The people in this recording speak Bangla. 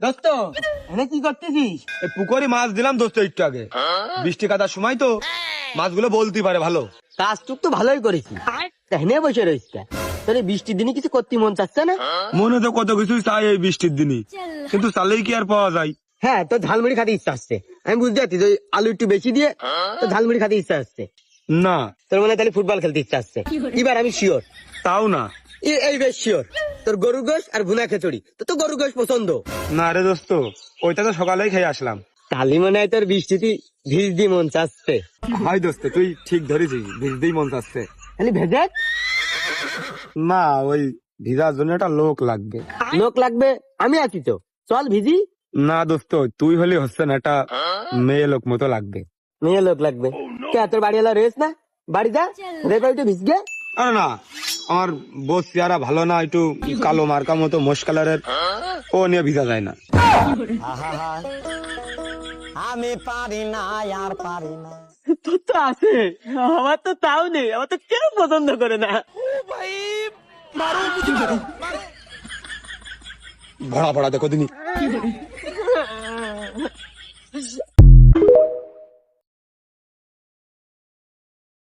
দোস্ত এনে কি করতেছিস? পুকুরে মাছ দিলাম দোস্ত একটু আগে। বৃষ্টি কাটার সময় তো মাছগুলো বলতে পারে ভালো। কাজটুক তো ভালোই করেছিস, হেনে বসে রয়েছিস তাহলে বৃষ্টির দিনে কিছু করতে মন চাচ্ছে না? মনে তো কত কিছু চাই এই বৃষ্টির দিনই, কিন্তু চালেই কি আর পাওয়া যায়? হ্যাঁ, তোর ঝালমুড়ি খাতে ইচ্ছা আসছে, আমি বুঝতে পারছি। তুই আলু একটু বেশি দিয়ে তোর ঝালমুড়ি খাতে ইচ্ছা আসছে। না তোর মনে হয় তাহলে ফুটবল খেলতে ইচ্ছা আসছে। এবার আমি শিওর, তাও না। এই বেশ শিওর, তোর গরুর গোশ আর ভুনা খিচুড়ি। তো গরুর গোশ পছন্দ? না রে দোস্ত, ওইটা তো সকালেই খেয়ে আসলাম। তাহলে মনে হয় তোর বৃষ্টিতে ভিজ দিয়ে মন চাচ্ছে। ভাই দোস্ত তুই ঠিক ধরেছিস, ভিজতেই মন চাচ্ছে। খালি ভেজে না, ওই ভিজার জন্য একটা লোক লাগবে। লোক লাগবে, আমি আছি তো, চল ভিজি। না দোস্ত, তুই হলে হচ্ছে না, একটা মেয়ে লোক মতো লাগবে। মেয়ে লোক লাগবে? কে তোর বাড়ি এলা রেস না? বাড়ি যা, রেখে একটু ভিজগে। আরে না, আমার বোস চেহারা ভালো না, একটু কালো মার্কা মতো মোষ কালারের, ও নিয়ে ভিজা যায় না। আমি পারি না আর পারি না। তোর তো আছে, আমার তো তাও নেই, আমার তো কেউ পছন্দ করে না। ভরা ভরা দেখো দিনি।